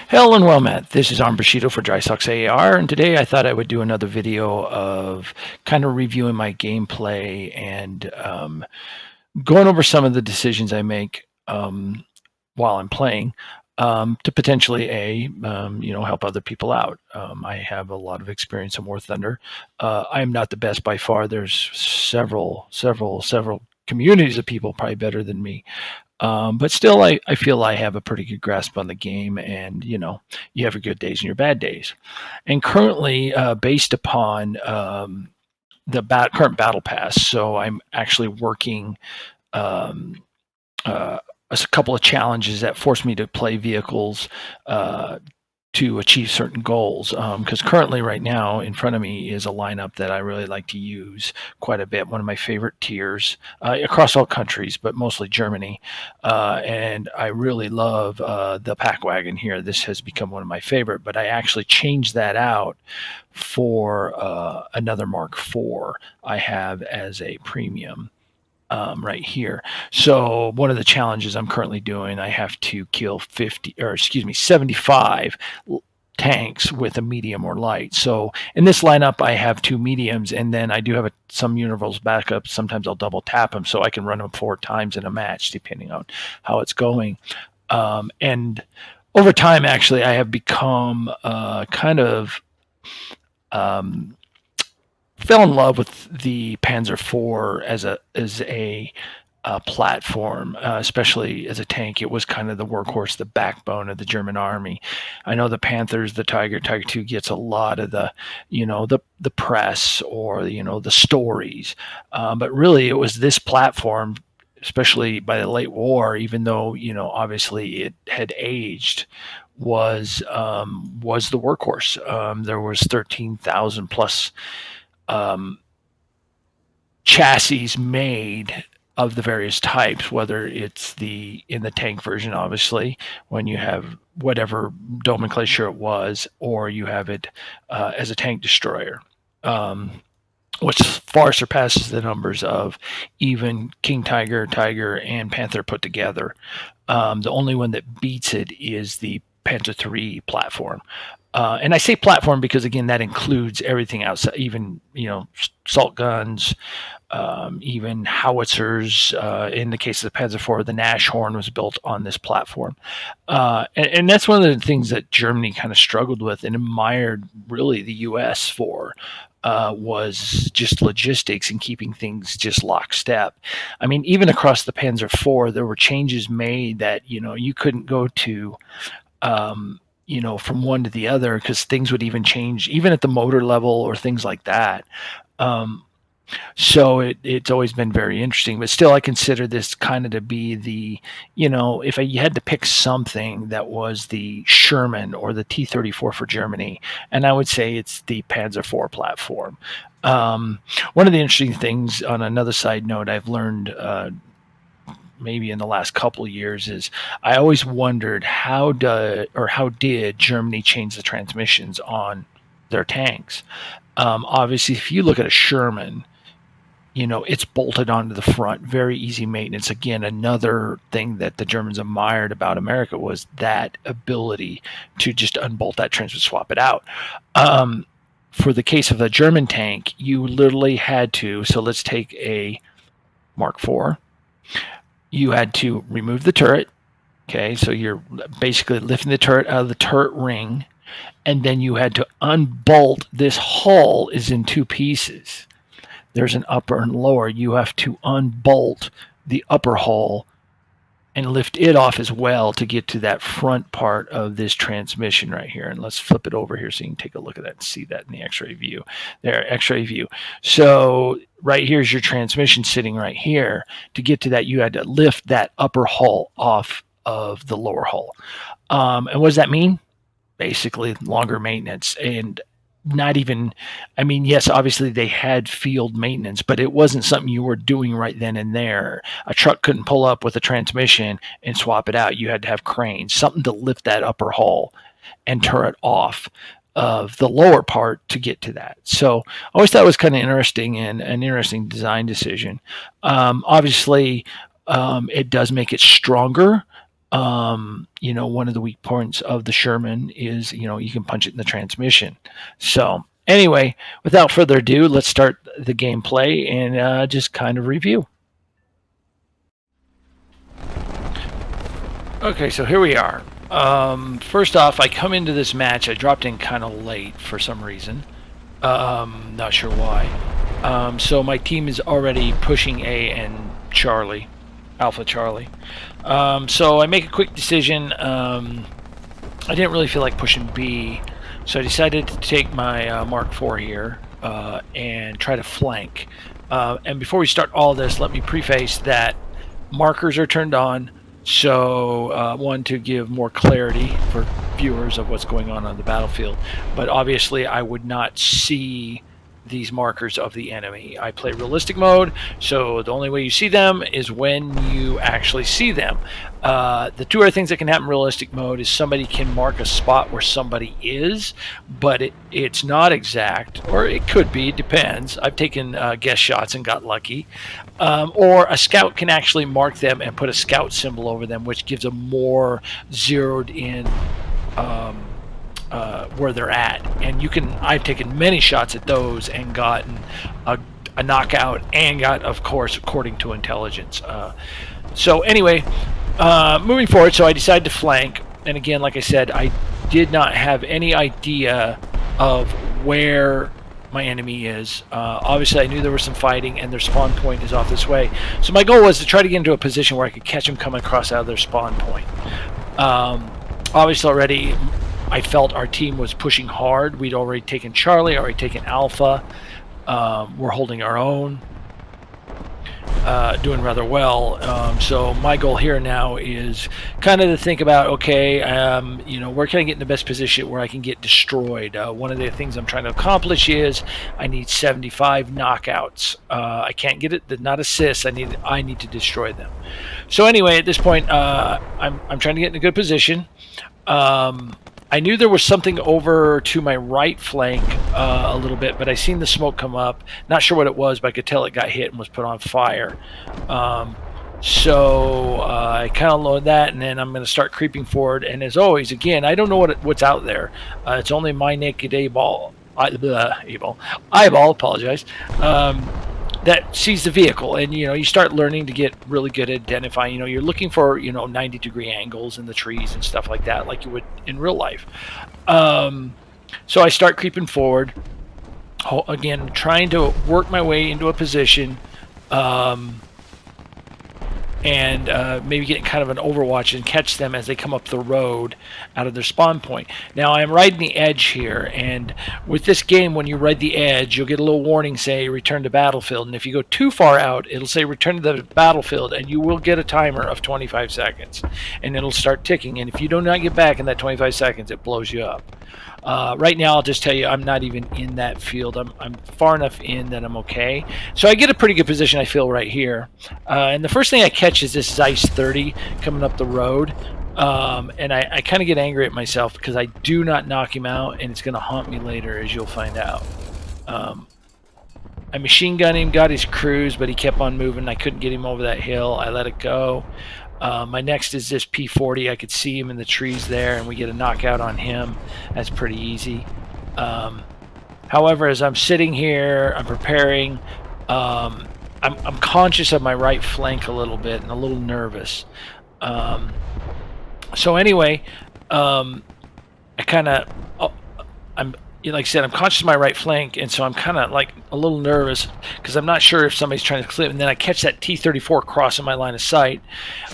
Hello and well met. This is Pz.IV for Pz.IV AR, and today I thought I would do another video of kind of reviewing my gameplay and going over some of the decisions I make while I'm playing to potentially help other people out. I have a lot of experience in War Thunder. I am not the best by far. There's several communities of people probably better than me. But still, I feel I have a pretty good grasp on the game, and you have your good days and your bad days. And currently, based upon the current battle pass, so I'm actually working a couple of challenges that force me to play vehicles to achieve certain goals. Because currently, right now, in front of me is a lineup that I really like to use quite a bit. One of my favorite tiers across all countries, but mostly Germany. And I really love the pack wagon here. This has become one of my favorite, but I actually changed that out for another Mark IV I have as a premium. Right here. So one of the challenges I'm currently doing, I have to kill 75 tanks with a medium or light. So in this lineup, I have 2 mediums, and then I do have some universals backup. Sometimes I'll double tap them so I can run them 4 times in a match, depending on how it's going. And over time, actually, I have become kind of fell in love with the Pz.IV as a platform, especially as a tank. It was kind of the workhorse, the backbone of the German army. I know the Panthers, the Tiger II gets a lot of the press or the stories, but really it was this platform, especially by the late war, even though obviously it had aged, was the workhorse. There was 13,000 plus chassis made of the various types, whether it's in the tank version, obviously, when you have whatever nomenclature it was, or you have it as a tank destroyer, which far surpasses the numbers of even King Tiger, and Panther put together. The only one that beats it is the Pz.III platform. And I say platform because, again, that includes everything outside, even, assault guns, even howitzers. In the case of the Pz.IV, the Nashorn was built on this platform. And that's one of the things that Germany kind of struggled with and admired, really, the U.S. for. Was just logistics and keeping things just lockstep. I mean, even across the Pz.IV, there were changes made that, you couldn't go to from one to the other, because things would even change, even at the motor level or things like that. So it's always been very interesting, but still I consider this kind of to be the, if you had to pick something that was the Sherman or the T-34 for Germany, and I would say it's the Pz.IV platform. One of the interesting things, on another side note, I've learned maybe in the last couple of years, is I always wondered how did Germany change the transmissions on their tanks. Obviously, if you look at a Sherman, it's bolted onto the front, very easy maintenance. Again, another thing that the Germans admired about America was that ability to just unbolt that transmission, swap it out. For the case of the German tank, you literally had to, so let's take a Mark IV. You had to remove the turret. Okay, so you're basically lifting the turret out of the turret ring, and then you had to unbolt. This hull is in 2 pieces. There's an upper and lower. You have to unbolt the upper hull and lift it off as well to get to that front part of this transmission right here. And let's flip it over here so you can take a look at that and see that in the X-ray view. There, X-ray view. So right here's your transmission sitting right here. To get to that, you had to lift that upper hull off of the lower hull. And what does that mean? Basically, longer maintenance. And not even, I mean, yes, obviously they had field maintenance, but it wasn't something you were doing right then and there. A truck couldn't pull up with a transmission and swap it out. You had to have cranes, something to lift that upper hull and turret off of the lower part to get to that. So I always thought it was kind of interesting and an interesting design decision. Obviously, it does make it stronger. One of the weak points of the Sherman is, you can punch it in the transmission. So anyway, without further ado, let's start the gameplay and just kind of review. Okay, so here we are. First off, I come into this match. I dropped in kind of late for some reason. Not sure why. So my team is already pushing A and Charlie, Alpha Charlie. So I make a quick decision. I didn't really feel like pushing B, so I decided to take my Mark IV here and try to flank. And before we start all this, let me preface that markers are turned on. So one, to give more clarity for viewers of what's going on the battlefield, but obviously I would not see these markers of the enemy. I play realistic mode, so the only way you see them is when you actually see them. The two other things that can happen in realistic mode is somebody can mark a spot where somebody is, but it's not exact, or it could be, it depends. I've taken guess shots and got lucky. Or a scout can actually mark them and put a scout symbol over them, which gives a more zeroed in where they're at. And I've taken many shots at those and gotten a knockout and got, of course, according to intelligence. So anyway, moving forward, so I decided to flank. And again, like I said, I did not have any idea of where my enemy is. Obviously, I knew there was some fighting, and their spawn point is off this way. So my goal was to try to get into a position where I could catch them coming across out of their spawn point. Obviously, already I felt our team was pushing hard. We'd already taken Charlie, already taken Alpha. We're holding our own, doing rather well. So my goal here now is kind of to think about, okay, where can I get in the best position where I can get destroyed? One of the things I'm trying to accomplish is I need 75 knockouts. I can't get it, not assists. I need to destroy them. So anyway, at this point, I'm trying to get in a good position. I knew there was something over to my right flank a little bit, but I seen the smoke come up. Not sure what it was, but I could tell it got hit and was put on fire. So I kind of load that, and then I'm going to start creeping forward. And as always, again, I don't know what's out there. It's only my naked eyeball. Apologize. That sees the vehicle, and you start learning to get really good at identifying. You're looking for 90-degree angles in the trees and stuff like that, like you would in real life. So I start creeping forward, again trying to work my way into a position, and maybe get kind of an overwatch and catch them as they come up the road out of their spawn point. Now I'm riding the edge here, and with this game, when you ride the edge, you'll get a little warning say return to battlefield, and if you go too far out, it'll say return to the battlefield, and you will get a timer of 25 seconds, and it'll start ticking, and if you do not get back in that 25 seconds, it blows you up. Right now, I'll just tell you, I'm not even in that field. I'm far enough in that I'm okay. So I get a pretty good position, I feel, right here. And the first thing I catch is this Zeiss 30 coming up the road. And I kind of get angry at myself because I do not knock him out, and it's going to haunt me later, as you'll find out. I machine gunned him, got his cruise, but he kept on moving. I couldn't get him over that hill. I let it go. My next is this P40. I could see him in the trees there, and we get a knockout on him. That's pretty easy. However, as I'm sitting here, I'm preparing. I'm conscious of my right flank a little bit and a little nervous. So anyway, I'm like I said, I'm conscious of my right flank, and so I'm kind of like a little nervous because I'm not sure if somebody's trying to clip. And then I catch that T-34 crossing my line of sight,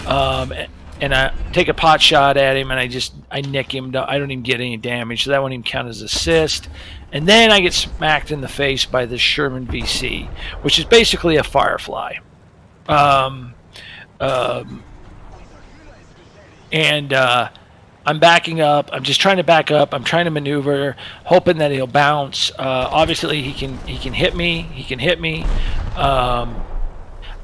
and I take a pot shot at him, and I nick him. I don't even get any damage, so that won't even count as assist. And then I get smacked in the face by this Sherman VC, which is basically a Firefly. and I'm backing up. I'm just trying to back up. I'm trying to maneuver, hoping that he'll bounce. Obviously, he can hit me. He can hit me. Um,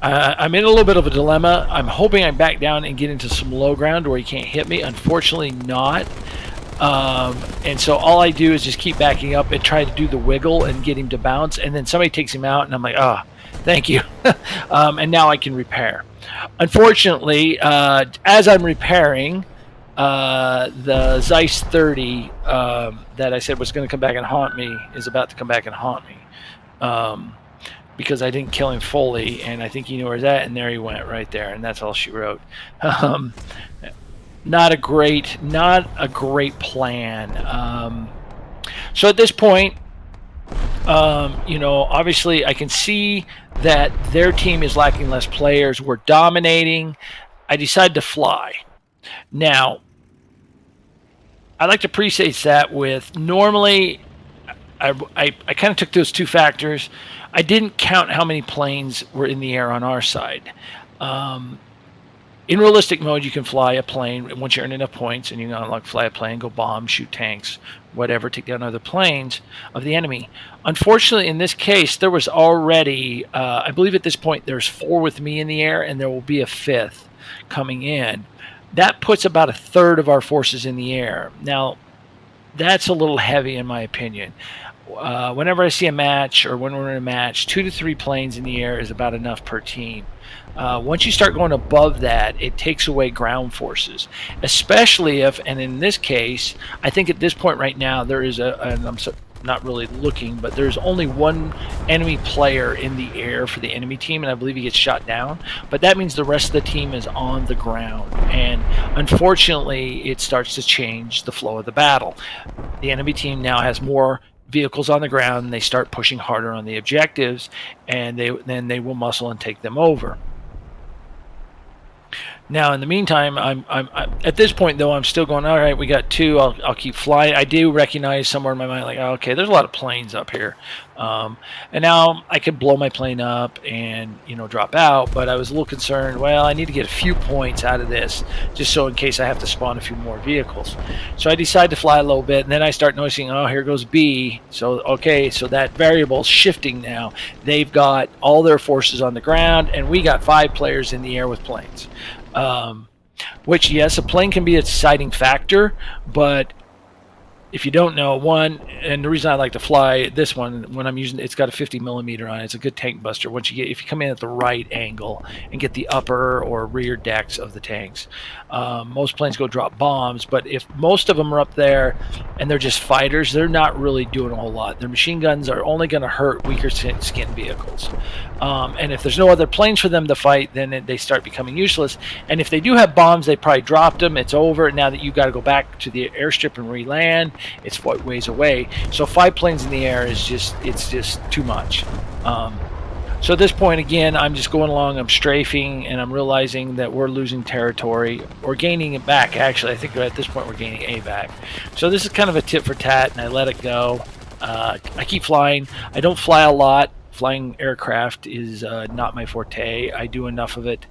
I'm in a little bit of a dilemma. I'm hoping I back down and get into some low ground where he can't hit me. Unfortunately, not. And so all I do is just keep backing up and try to do the wiggle and get him to bounce. And then somebody takes him out, and I'm like, oh, thank you. And now I can repair. Unfortunately, as I'm repairing, the Zeiss 30 that I said was going to come back and haunt me is about to come back and haunt me. Because I didn't kill him fully, and I think he knew where he's at, and there he went right there, and that's all she wrote. Not a great plan. So at this point, obviously I can see that their team is lacking less players. We're dominating. I decided to fly. Now, I like to preface that with normally I kind of took those two factors. I didn't count how many planes were in the air on our side. In realistic mode, you can fly a plane once you're in enough points, and you can unlock fly a plane, go bomb, shoot tanks, whatever, take down other planes of the enemy. Unfortunately, in this case, there was already, I believe at this point, there's 4 with me in the air, and there will be a 5th coming in. That puts about a third of our forces in the air. Now, that's a little heavy in my opinion. Whenever I see a match or when we're in a match, 2 to 3 planes in the air is about enough per team. Once you start going above that, it takes away ground forces, especially if, and in this case, I think at this point right now, there is and I'm not really looking, but there's only one enemy player in the air for the enemy team, and I believe he gets shot down. But that means the rest of the team is on the ground, and unfortunately, it starts to change the flow of the battle. The enemy team now has more vehicles on the ground, and they start pushing harder on the objectives, and then they will muscle and take them over. Now, in the meantime, I'm at this point though. I'm still going. All right, we got 2. I'll keep flying. I do recognize somewhere in my mind, like, oh, okay, there's a lot of planes up here, and now I could blow my plane up and drop out. But I was a little concerned. Well, I need to get a few points out of this, just so in case I have to spawn a few more vehicles. So I decide to fly a little bit, and then I start noticing, oh, here goes B. So okay, so that variable's shifting now. They've got all their forces on the ground, and we got 5 players in the air with planes. Which, yes, a plane can be a deciding factor, but if you don't know, and the reason I like to fly this one when I'm using it's got a 50 millimeter on it. It's a good tank buster. If you come in at the right angle and get the upper or rear decks of the tanks, most planes go drop bombs. But if most of them are up there and they're just fighters, they're not really doing a whole lot. Their machine guns are only going to hurt weaker skin vehicles. And if there's no other planes for them to fight, then they start becoming useless. And if they do have bombs, they probably dropped them. It's over. Now that you've got to go back to the airstrip and re-land, it's ways away. So 5 planes in the air is just too much. So at this point, again, I'm just going along. I'm strafing, and I'm realizing that we're losing territory. We're gaining it back, actually. I think at this point we're gaining A back. So this is kind of a tit for tat, and I let it go. I keep flying. I don't fly a lot. Flying aircraft is not my forte. I do enough of it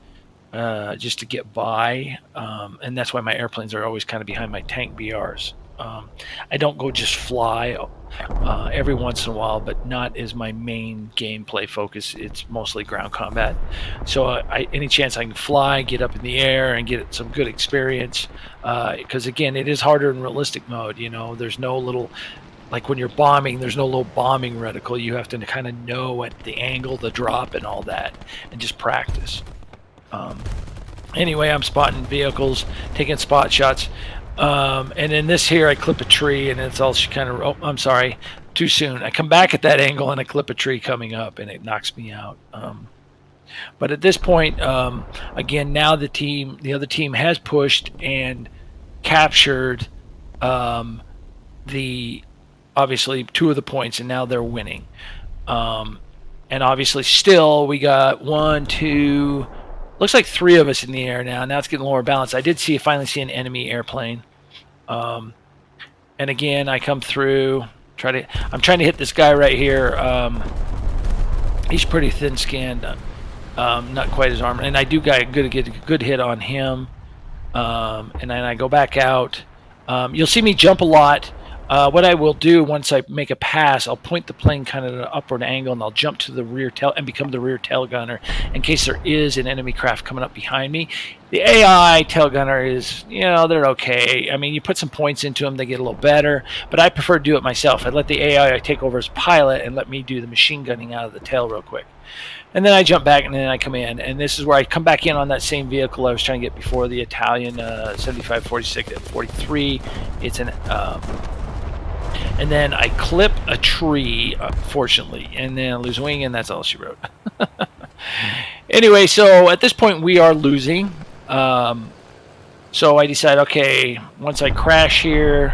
just to get by, and that's why my airplanes are always kind of behind my tank BRs. I don't go just fly every once in a while, but not as my main gameplay focus. It's mostly ground combat. So any chance I can fly, get up in the air, and get some good experience, because again, it is harder in realistic mode. There's no little, like when you're bombing, there's no little bombing reticle. You have to kind of know at the angle, the drop, and all that, and just practice. Anyway, I'm spotting vehicles, taking spot shots. And in this here, I clip a tree, and it's all I'm sorry, too soon. I come back at that angle, and I clip a tree coming up, and it knocks me out. But at this point, again, now the other team has pushed and captured obviously 2 of the points, and now they're winning. And obviously, still we got 1, 2. Looks like 3 of us in the air now. Now it's getting lower balance. I did finally see an enemy airplane. And again, I come through. I'm trying to hit this guy right here. He's pretty thin-skinned. Not quite as armored. And I do get a good hit on him. And then I go back out. You'll see me jump a lot. What I will do once I make a pass, I'll point the plane kind of at an upward angle, and I'll jump to the rear tail and become the rear tail gunner in case there is an enemy craft coming up behind me. The AI tail gunner is, they're okay. I mean, you put some points into them, they get a little better, but I prefer to do it myself. I let the AI take over as pilot and let me do the machine gunning out of the tail real quick. And then I jump back, and then I come in, and this is where I come back in on that same vehicle I was trying to get before, the Italian 75 46 at 43. It's an and then I clip a tree, fortunately, and then I lose a wing, and that's all she wrote. Anyway, so at this point we are losing. So I decide, okay, once I crash here,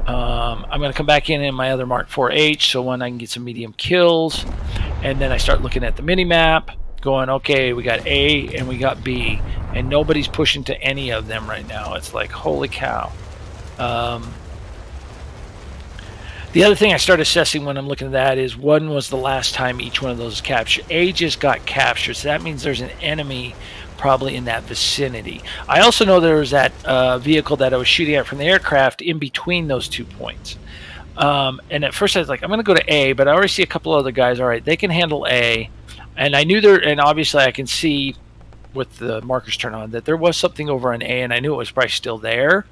I'm going to come back in my other Mark 4H, so one I can get some medium kills. And then I start looking at the mini map, going, okay, we got A and we got B, and nobody's pushing to any of them right now. It's like, holy cow. The other thing I start assessing when I'm looking at that is, when was the last time each one of those is captured? A just got captured, so that means there's an enemy probably in that vicinity. I also know there was that vehicle that I was shooting at from the aircraft in between those 2 points. And at first I was like, I'm going to go to A, but I already see a couple other guys. All right, they can handle A. And I knew there, and obviously I can see with the markers turned on that there was something over on A, and I knew it was probably still there.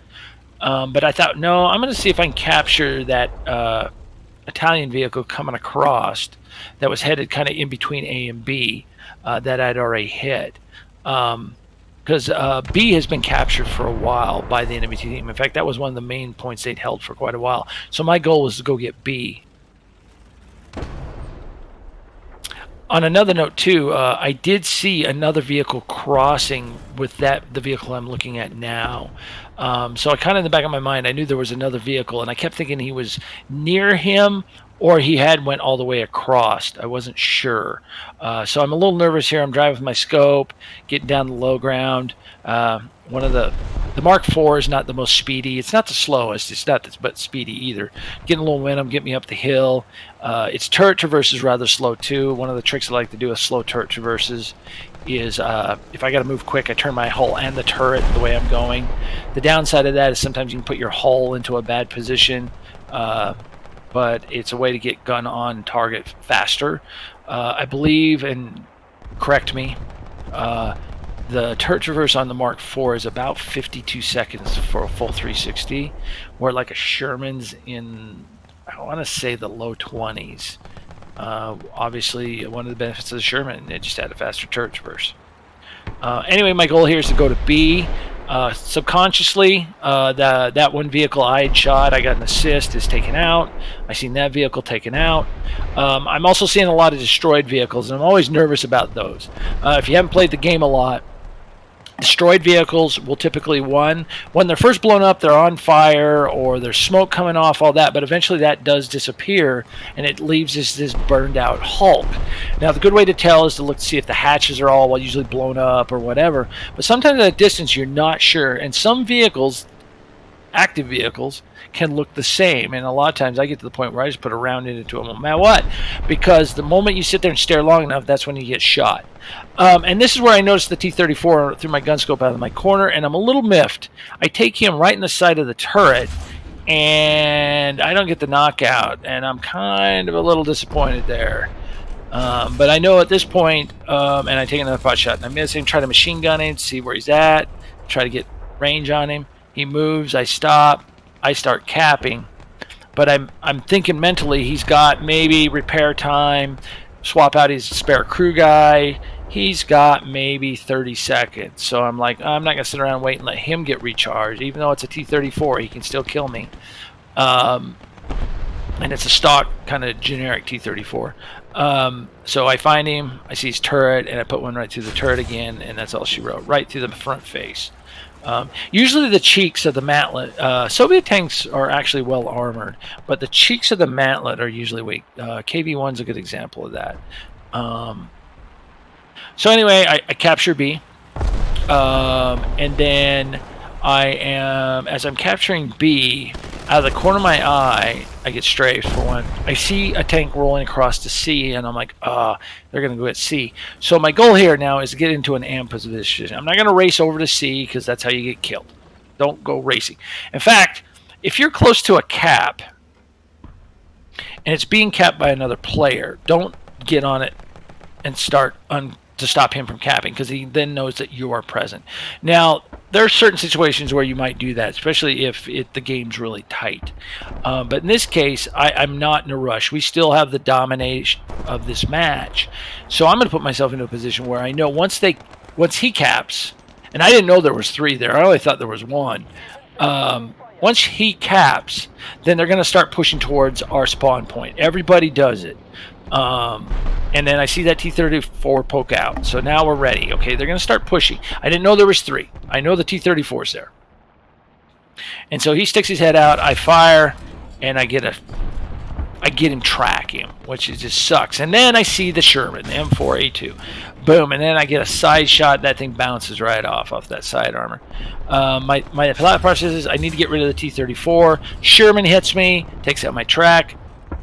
But I thought, no, I'm going to see if I can capture that Italian vehicle coming across that was headed kind of in between A and B that I'd already hit. Because B has been captured for a while by the enemy team. In fact, that was one of the main points they'd held for quite a while. So my goal was to go get B. On another note, too, I did see another vehicle crossing with the vehicle I'm looking at now. So I kind of in the back of my mind, I knew there was another vehicle, and I kept thinking he was near him or he had went all the way across. I wasn't sure. So I'm a little nervous here. I'm driving with my scope, getting down the low ground. One of the Mark IV is not the most speedy. It's not the slowest. It's not but speedy either. Getting a little momentum, get me up the hill. Its turret traverse is rather slow too. One of the tricks I like to do with slow turret traverses is if I got to move quick, I turn my hull and the turret the way I'm going. The downside of that is sometimes you can put your hull into a bad position, but it's a way to get gun on target faster. I believe, and correct me, the turret traverse on the Mark IV is about 52 seconds for a full 360, where like a Sherman's in, I want to say, the low 20s. Obviously, one of the benefits of the Sherman, it just had a faster turret traverse. Anyway, my goal here is to go to B. Subconsciously, that one vehicle I had shot, I got an assist, is taken out. I seen that vehicle taken out. I'm also seeing a lot of destroyed vehicles, and I'm always nervous about those. If you haven't played the game a lot, destroyed vehicles will typically, when they're first blown up, they're on fire or there's smoke coming off, all that, but eventually that does disappear and it leaves this burned out hulk. Now the good way to tell is to look to see if the hatches are all usually blown up or whatever, but sometimes at a distance you're not sure, and some vehicles, active vehicles, can look the same, and a lot of times I get to the point where I just put a round into them no matter what, because the moment you sit there and stare long enough, that's when you get shot. And this is where I noticed the T-34 through my gun scope out of my corner, and I'm a little miffed. I take him right in the side of the turret, and I don't get the knockout, and I'm kind of a little disappointed there. But I know at this point, and I take another pot shot, and I miss him, try to machine gun him, see where he's at, try to get range on him. He moves, I stop, I start capping, but I'm thinking mentally he's got maybe repair time, swap out his spare crew guy, he's got maybe 30 seconds. So I'm like, I'm not going to sit around and wait and let him get recharged. Even though it's a T-34, he can still kill me. And it's a stock kind of generic T-34. So I find him, I see his turret, and I put one right through the turret again, and that's all she wrote, right through the front face. Usually the cheeks of the mantlet, Soviet tanks are actually well armored, but the cheeks of the mantlet are usually weak. KV-1's a good example of that. So anyway, I capture B, and then as I'm capturing B, Out of the corner of my eye, I get strafed for one. I see a tank rolling across the C, and I'm like, they're going to go at C. So my goal here now is to get into an AM position. I'm not going to race over to C because that's how you get killed. Don't go racing. In fact, if you're close to a cap and it's being capped by another player, don't get on it and start to stop him from capping, because he then knows that you are present. Now, there are certain situations where you might do that, especially if the game's really tight. But in this case, I'm not in a rush. We still have the domination of this match. So I'm going to put myself into a position where I know once he caps, and I didn't know there was 3 there. I only thought there was 1. Once he caps, then they're going to start pushing towards our spawn point. Everybody does it. And then I see that T-34 poke out. So now we're ready. Okay, they're going to start pushing. I didn't know there was 3. I know the T-34's there. And so he sticks his head out. I fire, and I get him tracking, which just sucks. And then I see the Sherman, the M4A2. Boom, and then I get a side shot. That thing bounces right off that side armor. My thought process is I need to get rid of the T-34. Sherman hits me, takes out my track.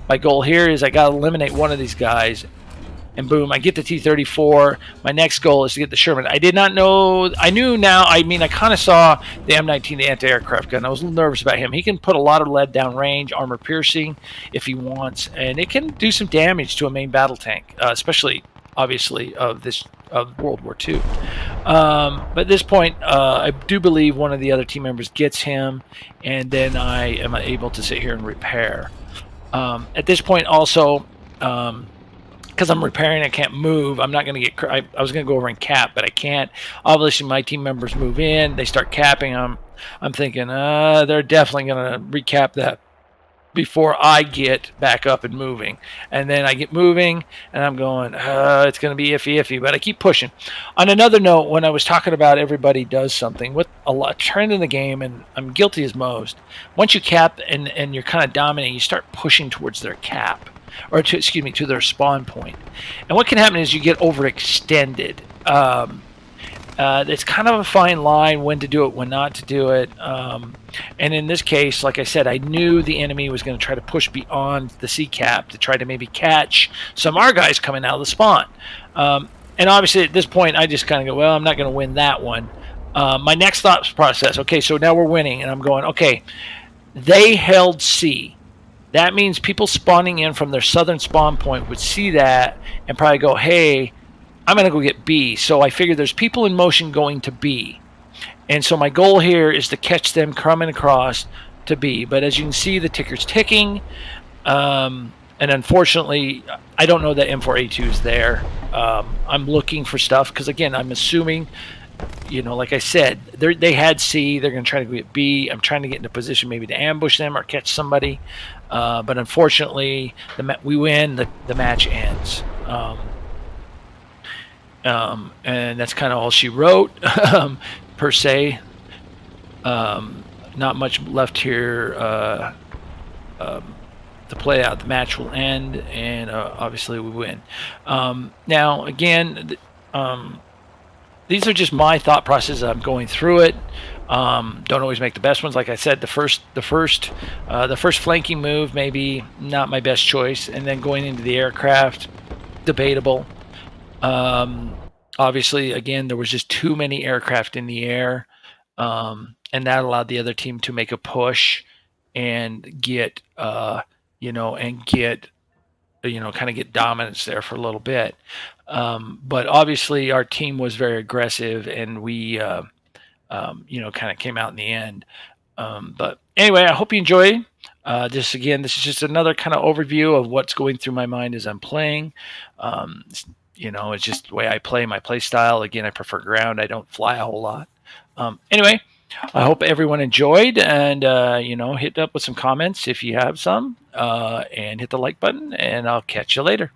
My goal here is I got to eliminate one of these guys. And boom, I get the T-34. My next goal is to get the Sherman. I did not know. I knew now. I mean, I kind of saw the M19, the anti-aircraft gun. I was a little nervous about him. He can put a lot of lead down range, armor piercing, if he wants. And it can do some damage to a main battle tank, especially, obviously, of World War II. But at this point, I do believe one of the other team members gets him. And then I am able to sit here and repair. At this point, also, because I'm repairing, I can't move. I'm not going to get. I was going to go over and cap, but I can't. Obviously, my team members move in. They start capping. I'm thinking, they're definitely going to recap that before I get back up and moving. And then I get moving, and I'm going, it's going to be iffy, but I keep pushing. On another note, when I was talking about everybody does something, with a trend in the game, and I'm guilty as most, once you cap and you're kind of dominating, you start pushing towards their cap. Or to their spawn point. And what can happen is you get overextended. It's kind of a fine line when to do it, when not to do it. And in this case, like I said, I knew the enemy was going to try to push beyond the C cap to try to maybe catch some of our guys coming out of the spawn. And obviously at this point, I just kind of go, well, I'm not going to win that one. My next thought process, okay, so now we're winning. And I'm going, okay, they held C. That means people spawning in from their southern spawn point would see that and probably go, hey, I'm going to go get B. So I figure there's people in motion going to B. And so my goal here is to catch them coming across to B. But as you can see, the ticker's ticking. And unfortunately, I don't know that M4A2 is there. I'm looking for stuff because, again, I'm assuming, like I said, they had C. They're going to try to get B. I'm trying to get in a position maybe to ambush them or catch somebody. But unfortunately, we win. The match ends. And that's kind of all she wrote, per se. Not much left here to play out. The match will end, and obviously we win. Now, again, these are just my thought processes. I'm going through it. Don't always make the best ones. Like I said, the first flanking move maybe not my best choice, and then going into the aircraft, debatable. Obviously, again, there was just too many aircraft in the air, and that allowed the other team to make a push and get kind of get dominance there for a little bit. But obviously, our team was very aggressive, and we kind of came out in the end. But anyway, I hope you enjoy. This is just another kind of overview of what's going through my mind as I'm playing. It's just the way I play, my play style. Again, I prefer ground. I don't fly a whole lot. Anyway, I hope everyone enjoyed, and hit up with some comments if you have some, and hit the like button, and I'll catch you later.